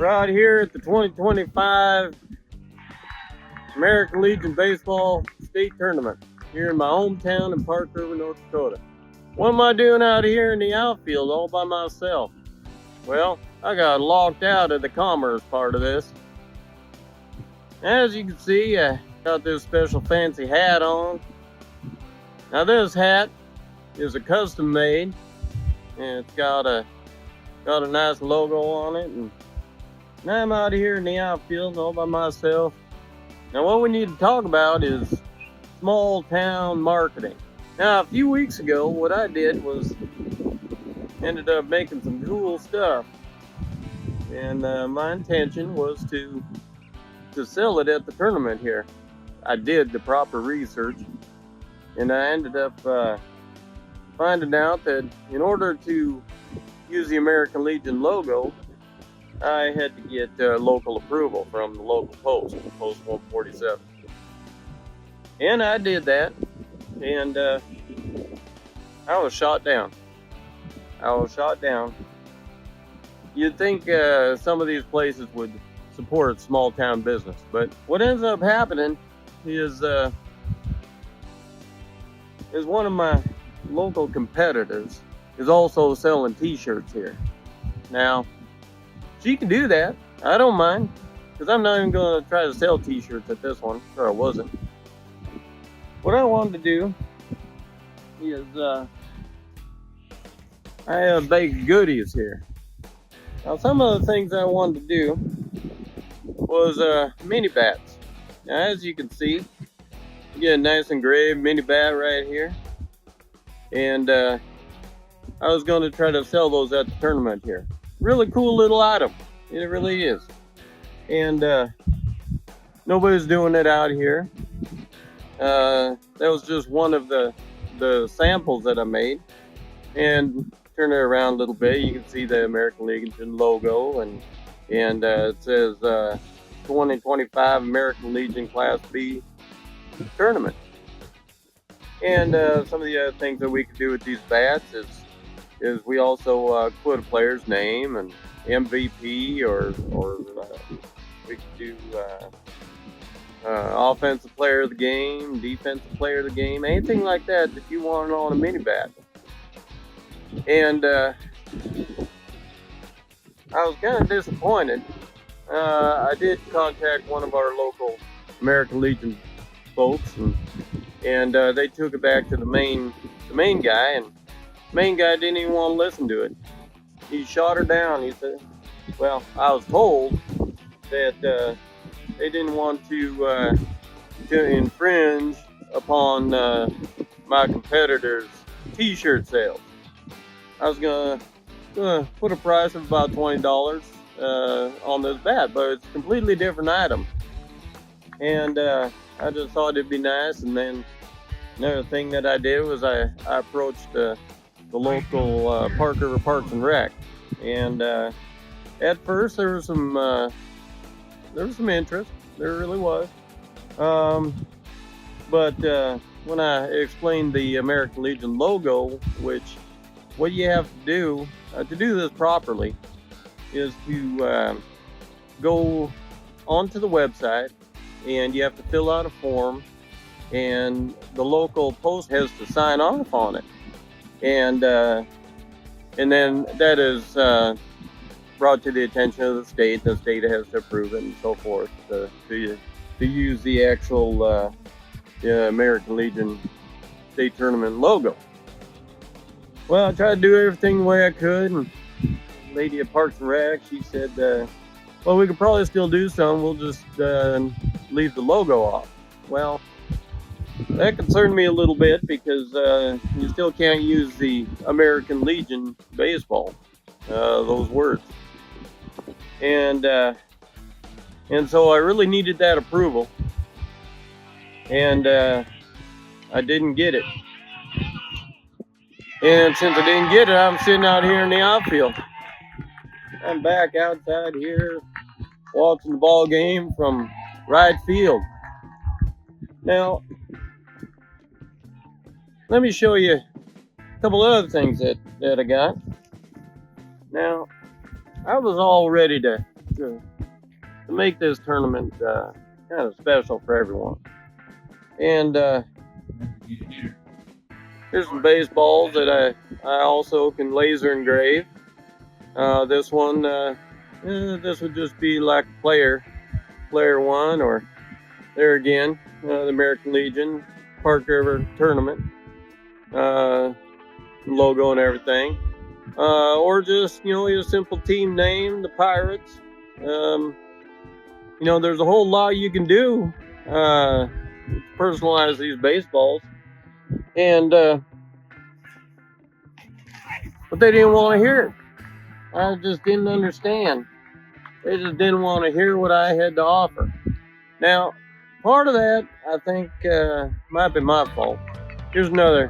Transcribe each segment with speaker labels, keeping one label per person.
Speaker 1: Right here at the 2025 American Legion Baseball State Tournament here in my hometown in Park River, North Dakota. What am I doing out here in the outfield all by myself? Well, I got locked out of the commerce part of this. As you can see, I got this special fancy hat on. Now this hat is a custom made, and it's got a nice logo on it, and I'm out here in the outfield all by myself. Now what we need to talk about is small town marketing. Now a few weeks ago, what I did was ended up making some cool stuff, and my intention was to sell it at the tournament here. I did the proper research, and I ended up finding out that in order to use the American Legion logo, I had to get local approval from the local post 147. And I did that, and I was shot down. You'd think some of these places would support small town business, but what ends up happening is one of my local competitors is also selling t-shirts here. Now, she can do that. I don't mind, because I'm not even going to try to sell t-shirts at this one, or I wasn't. What I wanted to do is I have baked goodies here. Now, some of the things I wanted to do was mini bats. Now, as you can see, you get a nice engraved mini bat right here, and I was going to try to sell those at the tournament here. Really cool little item, it really is. And nobody's doing it out here. That was just one of the samples that I made. And turn it around a little bit, you can see the American Legion logo, and it says 2025 American Legion Class B Tournament. And some of the other things that we could do with these bats is we also put a player's name and MVP, or we could do offensive player of the game, defensive player of the game, anything like that you want on a mini bat. And I was kind of disappointed. I did contact one of our local American Legion folks, and they took it back to the main guy, and the main guy didn't even want to listen to it. He shot her down. He said, well, I was told that they didn't want to infringe upon my competitor's t-shirt sales. I was gonna put a price of about $20 on this bat, but it's a completely different item. And I just thought it'd be nice. And then another thing that I did was I approached the local Park River Parks and Rec, and at first there was some interest. There really was. But when I explained the American Legion logo, which what you have to do this properly is to go onto the website, and you have to fill out a form, and the local post has to sign off on it, and then that is brought to the attention of the state. The state has to approve it and so forth to use the actual American Legion State Tournament logo. Well, I tried to do everything the way I could, and the lady at Parks and Rec, she said, well, we could probably still do some. We'll just leave the logo off. Well, that concerned me a little bit, because you still can't use the American Legion baseball, those words. And so I really needed that approval, and I didn't get it. And since I didn't get it, I'm sitting out here in the outfield. I'm back outside here watching the ball game from right field. Now, let me show you a couple other things that I got. Now, I was all ready to to make this tournament kind of special for everyone. And here's some baseballs that I also can laser engrave. This one, this would just be like player one, or there again, the American Legion Park River Tournament logo and everything, or just a simple team name, the Pirates. There's a whole lot you can do to personalize these baseballs, and but they didn't want to hear it. I just didn't understand. They just didn't want to hear what I had to offer. Now, part of that, I think, might be my fault. Here's a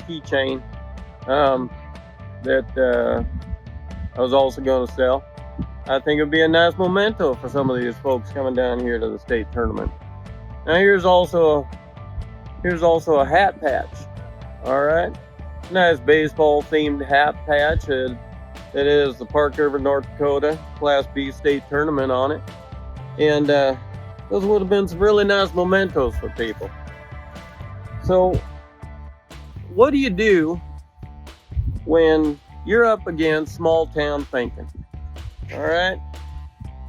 Speaker 1: keychain that I was also going to sell. I think it would be a nice memento for some of these folks coming down here to the state tournament. Now, here's also a hat patch. All right, nice baseball themed hat patch. It is the Park River, North Dakota Class B state tournament on it, and those would have been some really nice mementos for people. So, what do you do when you're up against small town thinking? All right.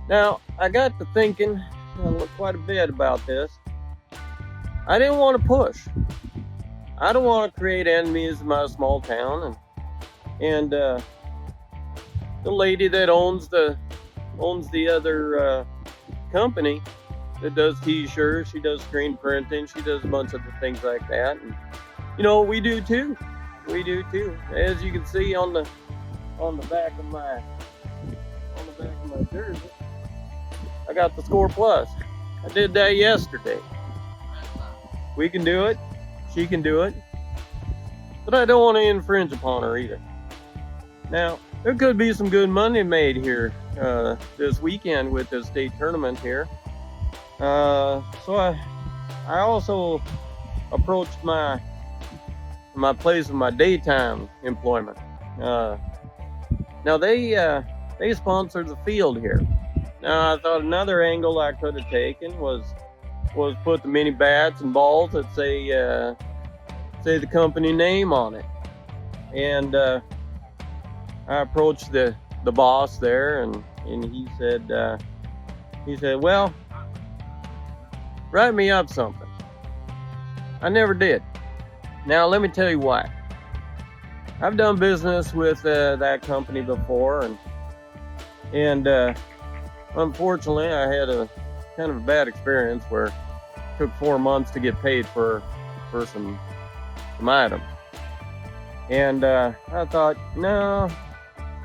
Speaker 1: Now, I got to thinking quite a bit about this. I didn't want to push. I don't want to create enemies in my small town, and the lady that owns the other company that does t-shirts, she does screen printing, she does a bunch of things like that, and we do too. As you can see on the back of my jersey, I got the Score Plus. I did that yesterday. We can do it, she can do it, but I don't want to infringe upon her either. Now, there could be some good money made here this weekend with this state tournament here. So I also approached my place of my daytime employment. Now they sponsored the field here. Now I thought another angle I could have taken was put the mini bats and balls that say the company name on it, and I approached the boss there, and he said, well, write me up something. I never did. Now let me tell you why. I've done business with that company before, and unfortunately I had a kind of a bad experience where it took 4 months to get paid for some items. And I thought, no,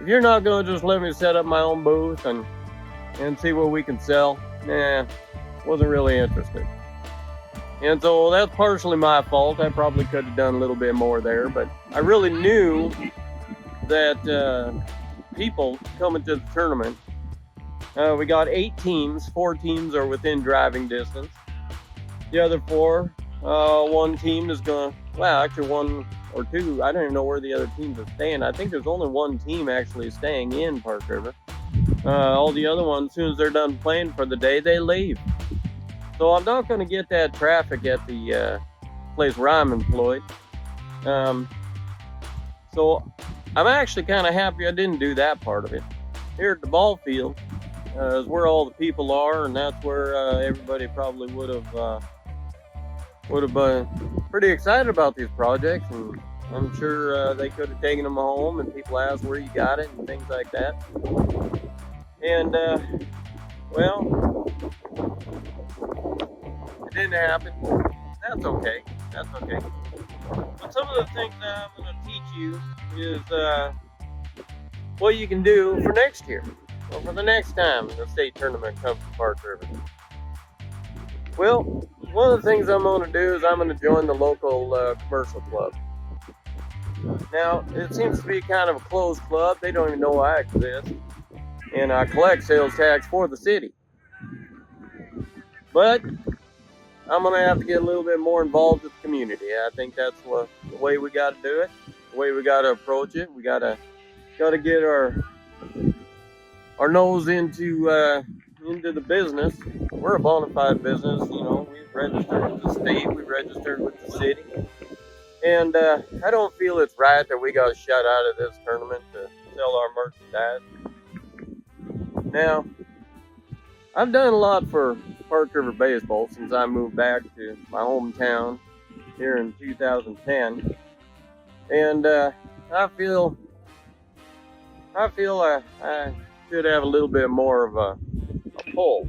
Speaker 1: if you're not going to just let me set up my own booth and see what we can sell, wasn't really interested. And so that's partially my fault. I probably could have done a little bit more there, but I really knew that people coming to the tournament, we got 8 teams. 4 teams are within driving distance. The other 4, one team is going to, well, actually 1 or 2, I don't even know where the other teams are staying. I think there's only 1 team actually staying in Park River. All the other ones, as soon as they're done playing for the day, they leave. So I'm not going to get that traffic at the place where I'm employed. So I'm actually kind of happy I didn't do that part of it. Here at the ball field is where all the people are, and that's where everybody probably would have been pretty excited about these projects, and I'm sure they could have taken them home, and people asked where you got it and things like that. And well, it didn't happen. That's okay. But some of the things that I'm going to teach you is what you can do for next year, or for the next time the state tournament comes to Park River. Well, one of the things I'm going to do is I'm going to join the local commercial club. Now, it seems to be kind of a closed club. They don't even know I exist, and I collect sales tax for the city. But I'm going to have to get a little bit more involved with the community. I think that's the way we got to do it, the way we got to approach it. We got to get our our nose into the business. We're a bona fide business. You know, we've registered with the state, we registered with the city, and I don't feel it's right that we got shut out of this tournament to sell our merchandise. Now, I've done a lot for Park River baseball since I moved back to my hometown here in 2010, and I feel I should have a little bit more of a pull.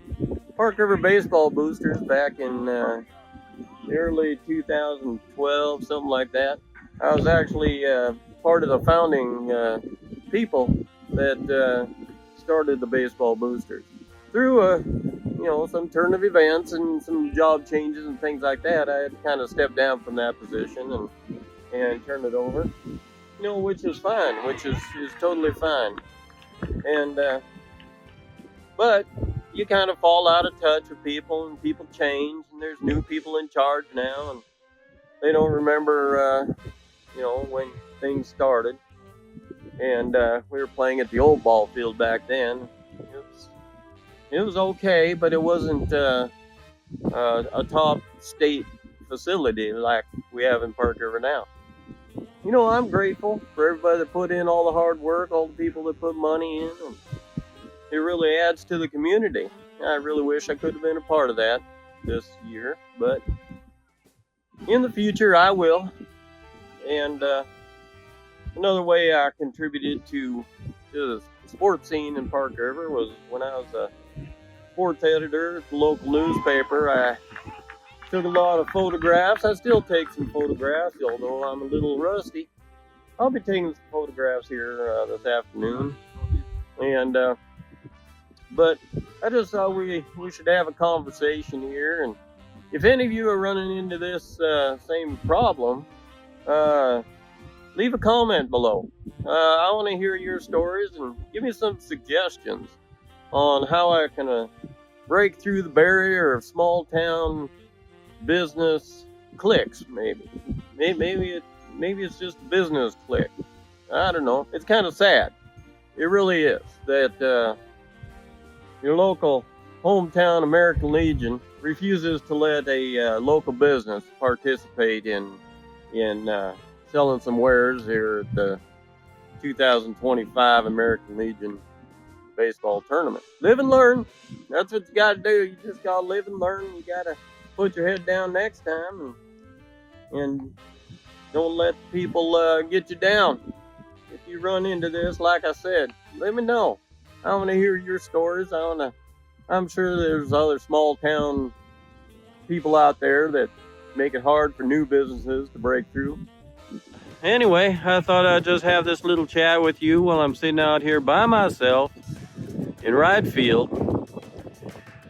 Speaker 1: Park River baseball boosters back in the early 2012, something like that. I was actually part of the founding people that started the baseball boosters through some turn of events and some job changes and things like that. I had to kind of step down from that position and turn it over, which is fine, which is totally fine. And but you kind of fall out of touch with people, and people change, and there's new people in charge now, and they don't remember when things started. And we were playing at the old ball field back then. It was okay, but it wasn't a top state facility like we have in Park River now. I'm grateful for everybody that put in all the hard work, all the people that put money in, and it really adds to the community. I really wish I could have been a part of that this year, but in the future I will. And another way I contributed to the sports scene in Park River was when I was a sports editor at the local newspaper. I took a lot of photographs. I still take some photographs, although I'm a little rusty. I'll be taking some photographs here this afternoon. And but I just thought we should have a conversation here. And if any of you are running into this same problem, leave a comment below. I want to hear your stories and give me some suggestions on how I can break through the barrier of small town business cliques. Maybe it's just a business clique. I don't know. It's kind of sad. It really is that your local hometown American Legion refuses to let a local business participate in selling some wares here at the 2025 American Legion baseball tournament. Live and learn. That's what you got to do. You just got to live and learn. You got to put your head down next time and don't let people get you down. If you run into this, like I said, let me know. I want to hear your stories. I'm sure there's other small town people out there that make it hard for new businesses to break through. Anyway, I thought I'd just have this little chat with you while I'm sitting out here by myself in right field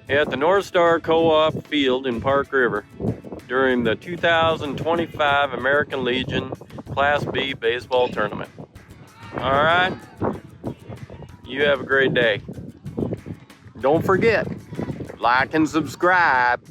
Speaker 1: at the North Star Co-op field in Park River during the 2025 American Legion Class B baseball tournament. All right, you have a great day. Don't forget, like and subscribe.